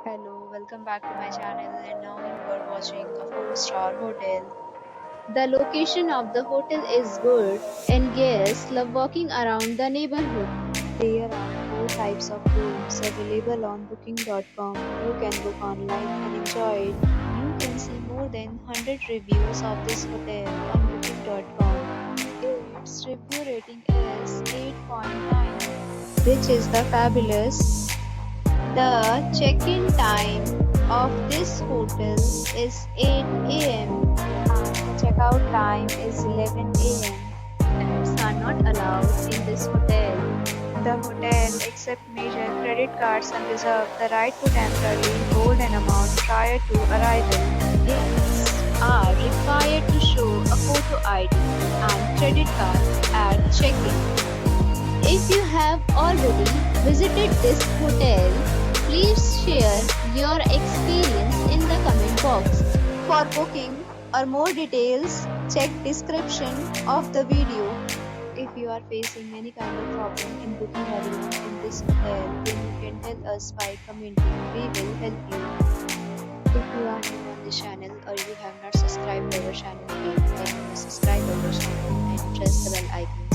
Hello, welcome back to my channel, and now you are watching a 4-star hotel. The location of the hotel is good and guests love walking around the neighborhood. There are four types of rooms available on booking.com. You can book online and enjoy it. You can see more than 100 reviews of this hotel on booking.com. Its review rating is 8.9, which is the fabulous. The check-in time of this hotel is 8 a.m. and the checkout time is 11 a.m. Pets are not allowed in this hotel. The hotel accepts major credit cards and reserves the right to temporarily hold an amount prior to arrival. Guests are required to show a photo ID and credit card at check-in. If you have already visited this hotel, please share your experience in the comment box. For booking or more details, check description of the video. If you are facing any kind of problem in booking a room in this hotel, then you can tell us by commenting. We will help you. If you are new on this channel or you have not subscribed our channel yet, then you must subscribe our channel and press the bell icon